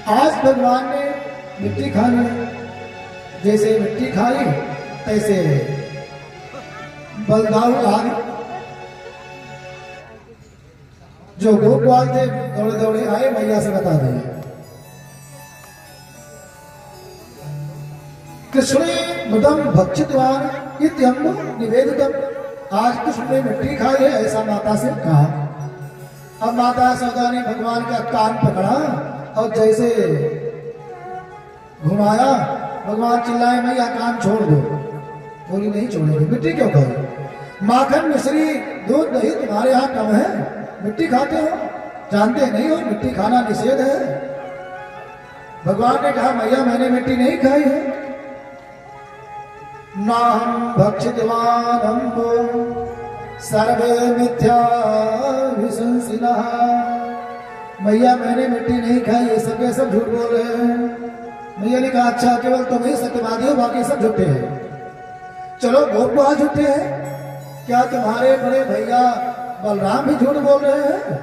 आज भगवान ने मिट्टी खा ली, जैसे मिट्टी खाई तैसे बलदाऊ आग जो गोपाल थे दौड़े दौड़े आए, मैया से बता दिए कृष्णे मदम भक्षितवान इत्यम निवेदितम। आज कृष्ण ने मिट्टी खाई है ऐसा माता से कहा। अब माता यशोदा ने भगवान का कान पकड़ा और जैसे घुमाया, भगवान चिल्लाए मैया कान छोड़ दो। बोली नहीं छोड़ेगी, मिट्टी क्यों खाई? माखन मिश्री दूध दही तुम्हारे यहाँ कम है, मिट्टी खाते हो? जानते नहीं हो मिट्टी खाना निषेध है। भगवान ने कहा मैया मैंने मिट्टी नहीं खाई है। नाहं भक्षितवान सर्वे मिथ्या विशंसिनः। मैया मैंने मिट्टी नहीं खाई, ये सब सब झूठ बोल रहे हैं। मैया ने कहा अच्छा केवल तुम ही सत्यवादी हो, बाकी सब झूठे हैं। चलो गोपाल झूठे हैं, क्या तुम्हारे बड़े भैया बलराम भी झूठ बोल रहे हैं?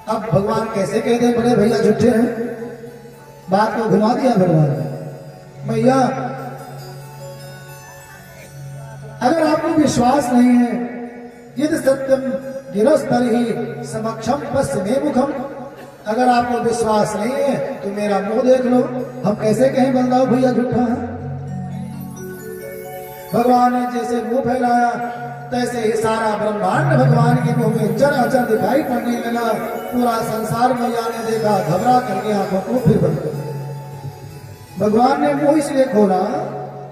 अब भगवान कैसे कह दे बड़े भैया झूठे हैं? बात को घुमा दिया भगवान ने। मैया अगर आपको विश्वास नहीं है, यदि सत्यम गिरस्तर ही समक्षम पश्चिमे मुखम, अगर आपको विश्वास नहीं है तो मेरा मुंह देख लो, हम कैसे कहें बलदाऊ भैया झूठा है? भगवान ने जैसे मुंह फैलाया तैसे ही सारा ब्रह्मांड भगवान के मुंह में चराचर दिखाई पड़ने लगा। पूरा संसार मैया ने देखा, घबरा करके आंखों को फिर बंद कर दिया। भगवान ने मुंह इसलिए खोला,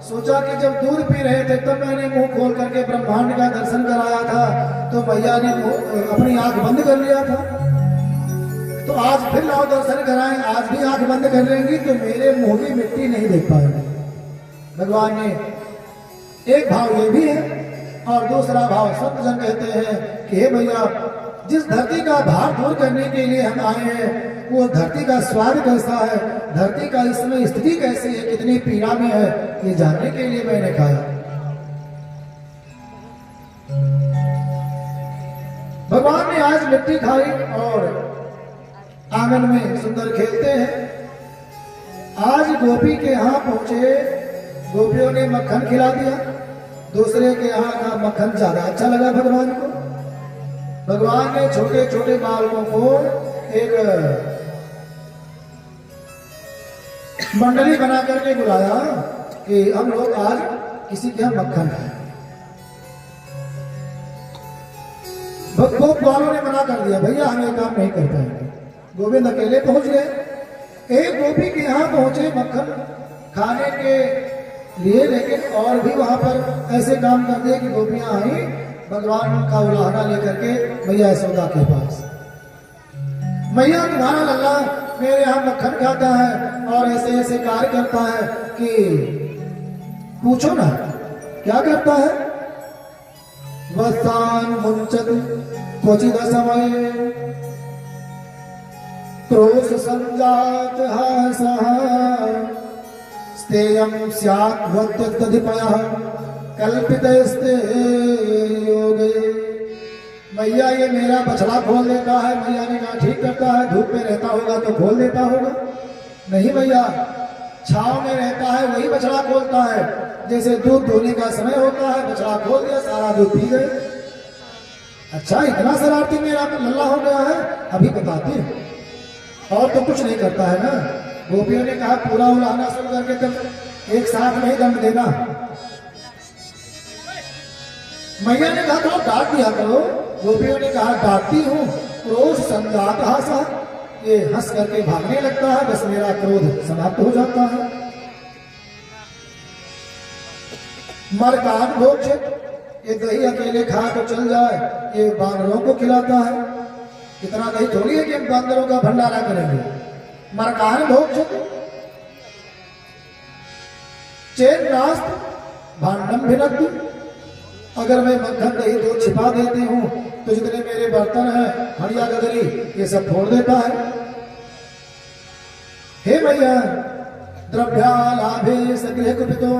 सोचा कि जब दूध पी रहे थे तब मैंने मुंह खोल करके ब्रह्मांड का दर्शन कराया था, तो मैया ने अपनी आंख बंद कर लिया था। तो आज फिर लाओ दर्शन कराएं, आज भी आंख बंद कर लेंगी तो मेरे मुंह की मिट्टी नहीं देख पाएंगे। भगवान ने एक भाव ये भी है और दूसरा भाव संत जन कहते हैं कि हे भैया जिस धरती का भार दूर करने के लिए हम आए हैं, वो धरती का स्वाद कैसा है, धरती का इसमें स्थिति कैसी है, कितनी पीड़ा में है, ये जानने के लिए मैंने खाया। भगवान ने आज मिट्टी खाई और आंगन में सुंदर खेलते हैं। आज गोपी के यहाँ पहुंचे, गोपियों ने मक्खन खिला दिया। दूसरे के यहाँ का मक्खन ज्यादा अच्छा लगा भगवान को। भगवान ने छोटे छोटे बालकों को एक मंडली बना करके बुलाया कि हम लोग आज किसी के यहाँ मक्खन खाएं। भक्त वालों ने मना कर दिया, भैया हम ये काम नहीं कर पाएंगे। गोविंद अकेले पहुंच गए। एक गोपी के यहाँ पहुंचे मक्खन खाने के लिए, लेकिन और भी वहां पर ऐसे काम कर दिए कि गोपियां आई भगवान का उलाहना लेकर के मैया यशोदा के पास। मैया तुम्हारा लल्ला मेरे यहाँ मक्खन खाता है और ऐसे ऐसे कार्य करता है कि पूछो ना क्या करता है। वसान मुंचत क्वचिद समय क्रोश संजात हासः स्तेयं स्यात् वक्तधिपयः कल्पितस्ते योगे। मैया ये मेरा बछड़ा खोल देता है। मैया ने कहा ठीक करता है, धूप में रहता होगा तो खोल देता होगा। नहीं भैया, छांव में रहता है वही बछड़ा खोलता है। जैसे दूध धोने का समय होता है, बछड़ा खोल दिया, सारा दूध पी गए। अच्छा इतना शरारती मेरा लल्ला हो गया है, अभी बताते हैं। और तो कुछ नहीं करता है ना। गोपियों ने कहा पूरा उलाहना सुन करके तब एक साथ में दंड देना। मैया ने कहा तो डांट दिया करो। गोपियों ने कहा डांटती हूँ, क्रोध संजात हासा, ये हंस करके भागने लगता है, बस मेरा क्रोध समाप्त हो जाता है। मरकान भोक्षित, ये दही अकेले खा तो चल जाए, ये बानरों को खिलाता है। इतना दही थोड़ी है कि हम बानरों का भंडारा करेंगे। मरकान भोक्षित चेन नास्त भांडम भिनती, अगर मैं मक्खन दही दूध छिपा देती हूँ तो जितने मेरे बर्तन हैं हड़िया गदरी ये सब फोड़ देता है। हे भैया द्रव्यालाभे सगृह कुपितो,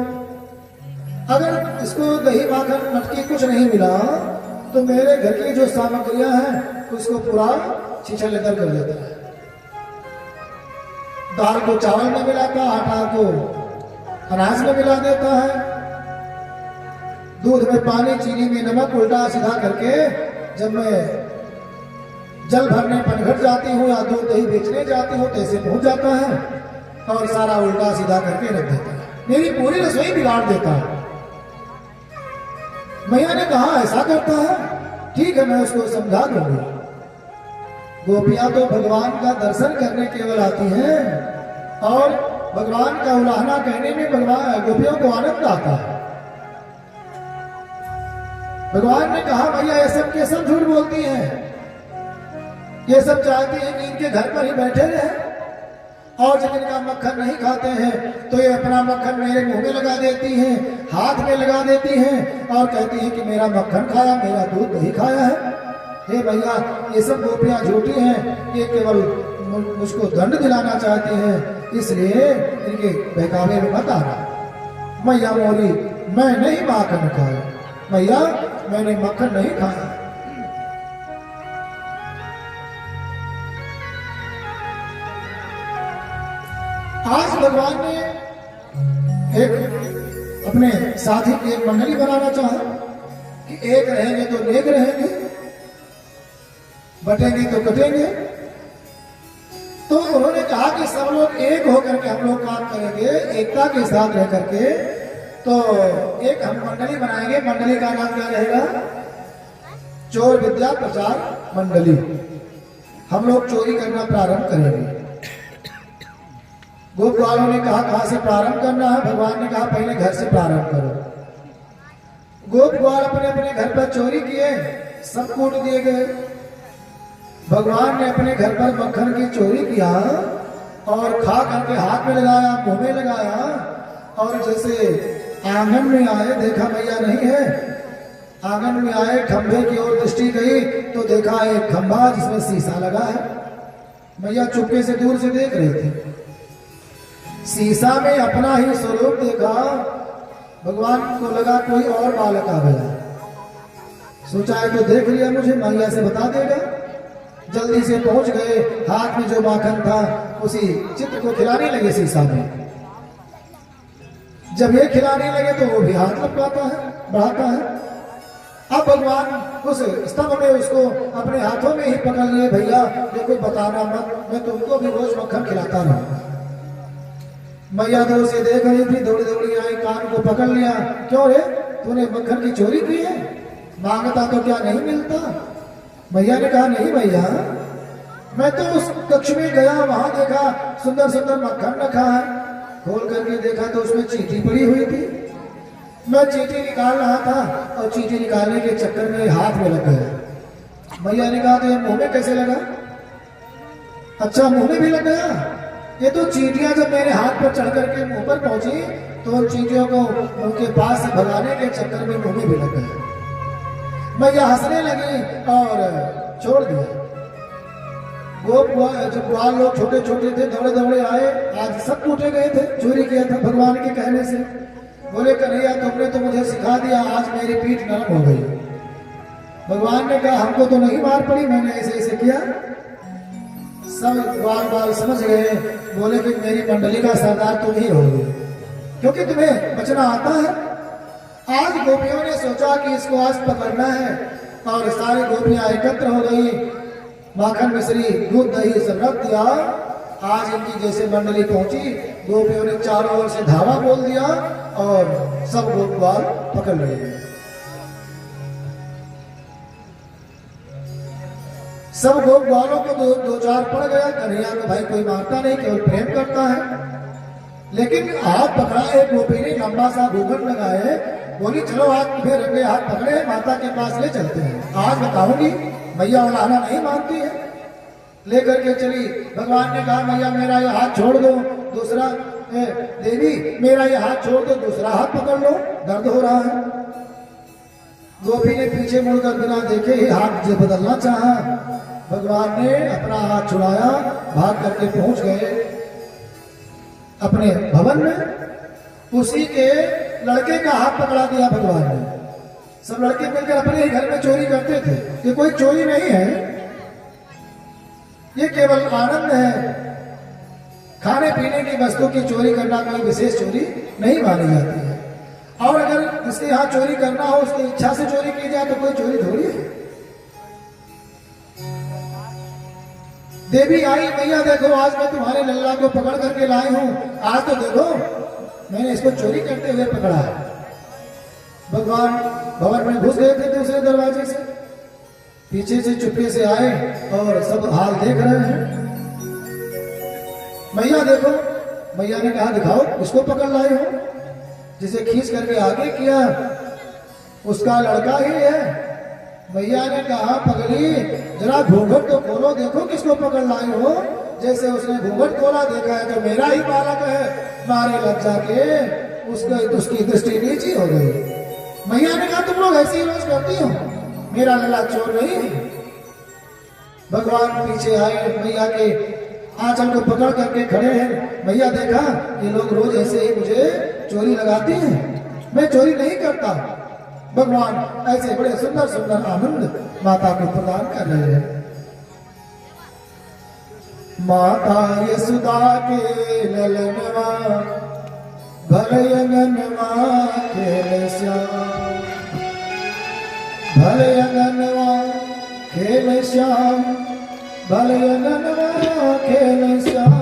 अगर इसको दही माखन मटकी कुछ नहीं मिला तो मेरे घर की जो सामग्रियां हैं उसको पूरा छीछा लेकर कर देता है। दाल को चावल में मिलाता, आटा को अनाज में मिला देता है, दूध में पानी, चीनी में नमक, उल्टा सीधा करके जब मैं जल भरने पनघट जाती हूँ या दूध दही बेचने जाती हूँ तो ऐसे पहुंच जाता है और सारा उल्टा सीधा करके रख देता है, मेरी पूरी रसोई बिगाड़ देता है। मैया ने कहा ऐसा करता है, ठीक है मैं उसको समझा दूंगी। गोपियां तो भगवान का दर्शन करने केवल आती हैं और भगवान का उलाहना कहने में भगवान गोपियों को आनंद आता है। भगवान ने कहा भैया ये सब के सब झूठ बोलती हैं, ये सब चाहती हैं कि इनके घर पर ही बैठे रहे और जब इनका मक्खन नहीं खाते हैं तो ये अपना मक्खन मेरे मुंह में लगा देती हैं, हाथ में लगा देती हैं और कहती हैं कि मेरा मक्खन खाया, मेरा दूध नहीं खाया है। हे भैया ये सब गोपियां झूठी हैं, ये केवल मुझको दंड दिलाना चाहती हैं, इसलिए इनके बहकावे में मत आना। मैया बोली मैं नहीं मक्खन खाया, मैया मैंने मक्खन नहीं खाया। आज भगवान ने एक अपने साथी की एक मंडली बनाना चाहा कि एक रहेंगे तो नेक रहेंगे, बटेंगे तो कटेंगे। तो उन्होंने कहा कि सब लोग एक होकर के हम लोग काम करेंगे, एकता के साथ रह करके। तो एक हम मंडली बनाएंगे, मंडली का नाम क्या रहेगा? चोर विद्या प्रचार मंडली। हम लोग चोरी करना प्रारंभ करेंगे। गोप वालों ने कहा कहां से प्रारंभ करना है? भगवान ने कहा पहले घर से प्रारंभ करो। गोप ग्वाल अपने अपने घर पर चोरी किए, सब कूट दिए गए। भगवान ने अपने घर पर मक्खन की चोरी किया और खा करके हाथ में लगाया, मुंह में लगाया और जैसे आंगन में आए देखा मैया नहीं है। आंगन में आए, खंभे की ओर दृष्टि गई तो देखा एक खंभा जिसमें शीशा लगा है। मैया चुपके से दूर से देख रही थी, शीशा में अपना ही स्वरूप देखा। भगवान को लगा कोई और बालक आ गया, सोचा है तो देख लिया मुझे, मैया से बता देगा। जल्दी से पहुंच गए, हाथ में जो माखन था उसी चित्र को खिलाने लगे शीशा में। जब ये खिलाने लगे तो वो भी हाथ लपकाता है, बढ़ाता है। अब भगवान उस स्तंभ में उसको अपने हाथों में ही पकड़ लिए, भैया देखो बताना मत, मैं तुमको भी रोज मक्खन खिलाता रहूंगा। मैया दूर से देख रही थी, दौड़ी दौड़ी आई, कान को पकड़ लिया, क्यों रे तूने मक्खन की चोरी की है? मांगता तो क्या नहीं मिलता? मैया ने कहा नहीं भैया, मैं तो उस कक्ष में गया, वहां देखा सुंदर सुंदर मक्खन रखा है, खोल करके देखा तो उसमें चींटी पड़ी हुई थी। मैं चींटी निकाल रहा था और चींटी निकालने के चक्कर में हाथ में लग गया। मैया ने कहा तो ये मुंह में कैसे लगा? अच्छा मुंह में भी लग गया। ये तो चींटियां जब मेरे हाथ पर चढ़ करके मुंह पर पहुंची तो उन चींटियों को उनके पास से भगाने के चक्कर में मुंह में भी लग गया। मैया हंसने लगी और छोड़ दिया। गोप जब ग्वाल लोग छोटे छोटे थे, दौड़े दौड़े आए, आज सब टूटे गए थे, चोरी किया था भगवान के कहने से। बोले कन्हैया तुमने तो मुझे सिखा दिया, आज मेरी पीठ नरम हो गई। भगवान ने कहा हमको तो नहीं मार पड़ी, मैंने ऐसे ऐसे किया। सब ग्वाल बाल समझ गए, बोले कि मेरी मंडली का सरदार तुम ही रहोगे क्योंकि तुम्हें बचना आता है। आज गोपियों ने सोचा कि इसको आज पकड़ना है और सारी गोपियां एकत्र हो गई, माखन मिश्री दूध दही सब रख दिया। आज इनकी जैसे मंडली पहुंची, गोपियों ने चारों ओर से धावा बोल दिया और सब गोपवाल पकड़ लिए। सब गोपवालों को दो चार पड़ गया। कन्हैया तो भाई कोई मारता नहीं, केवल प्रेम करता है। लेकिन हाथ पकड़ा, एक गोपी ने लंबा सा घूंघट लगाए, बोली चलो हाथ फिर रंगे हाथ पकड़े, माता के पास ले चलते हैं। आज बताऊंगी मैया उलाहना नहीं मानती है। लेकर के चली। भगवान ने कहा मैया मेरा ये हाथ छोड़ दो, दूसरा देवी मेरा ये हाथ छोड़ दो, दूसरा हाथ पकड़ लो, दर्द हो रहा है। गोपी ने पीछे मुड़कर बिना देखे ही हाथ जो बदलना चाहा। भगवान ने अपना हाथ छुड़ाया, भाग करके पहुंच गए अपने भवन में। उसी के लड़के का हाथ पकड़ा दिया भगवान ने। सब लड़के मिलकर अपने ही घर में चोरी करते थे। ये कोई चोरी नहीं है, ये केवल आनंद है। खाने पीने की वस्तु की चोरी करना कोई विशेष चोरी नहीं मानी जाती है। और अगर इसके यहाँ चोरी करना हो, उसकी इच्छा से चोरी की जाए तो कोई चोरी थोड़ी है। देवी आई, मैया देखो आज मैं तुम्हारे लल्ला को पकड़ करके लाई हूं, आज तो देखो मैंने इसको चोरी करते हुए पकड़ा है। भगवान भवन में घुस गए थे दूसरे दरवाजे से, पीछे से चुपके से आए और सब हाल देख रहे हैं। मैया देखो, मैया ने कहा दिखाओ उसको पकड़ लाए हो। जिसे खींच करके आगे किया उसका लड़का ही है। मैया ने कहा पगली जरा घूंघट तो खोलो, देखो किसको पकड़ लाए हो। जैसे उसने घूंघट खोला, देखा है तो मेरा ही बालक है। मारे लग जाके उसकी दृष्टि नीची हो गई। मैया ने कहा तुम लोग ऐसे ही रोज करती हो, मेरा लला चोर नहीं है। भगवान पीछे आए, मैया के आंचल को पकड़ करके खड़े हैं। मैया देखा ये लोग रोज ऐसे ही मुझे चोरी लगाती हैं, मैं चोरी नहीं करता। भगवान ऐसे बड़े सुंदर सुंदर आनंद माता को प्रदान कर रहे हैं। माता यशोदा के ललनवा भले अंगनवा खेल श्याम, भले अंगनवा खेल श्याम, भले अंगनवा खेल श्याम।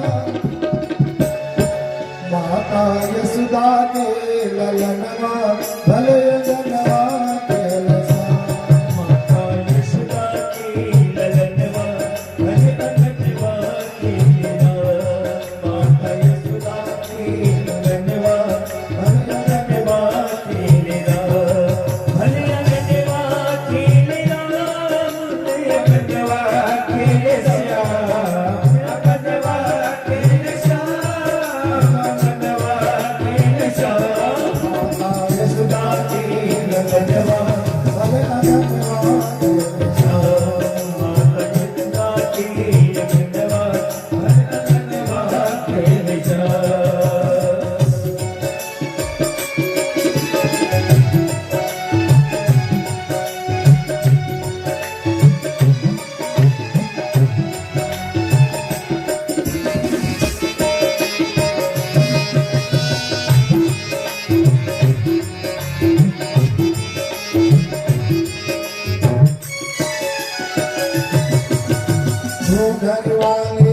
माता यशोदा के ललनवा भले अंगनवा खेल श्याम, माता यशोदा के ललनवा भले अंगनवा खेल श्याम। माता यशोदा के ललनवा भले अंगनवा खेल श्याम, भले अंगनवा खेल श्याम, भले अंगनवा खेल श्याम, अंगनवा खेल श्याम, अंगनवा खेल श्याम। माता यशोदा के ललनवा भले अंगनवा खेल श्याम। माता यशोदा के ललनवा भले अंगनवा खेल श्याम। घूंघट वाली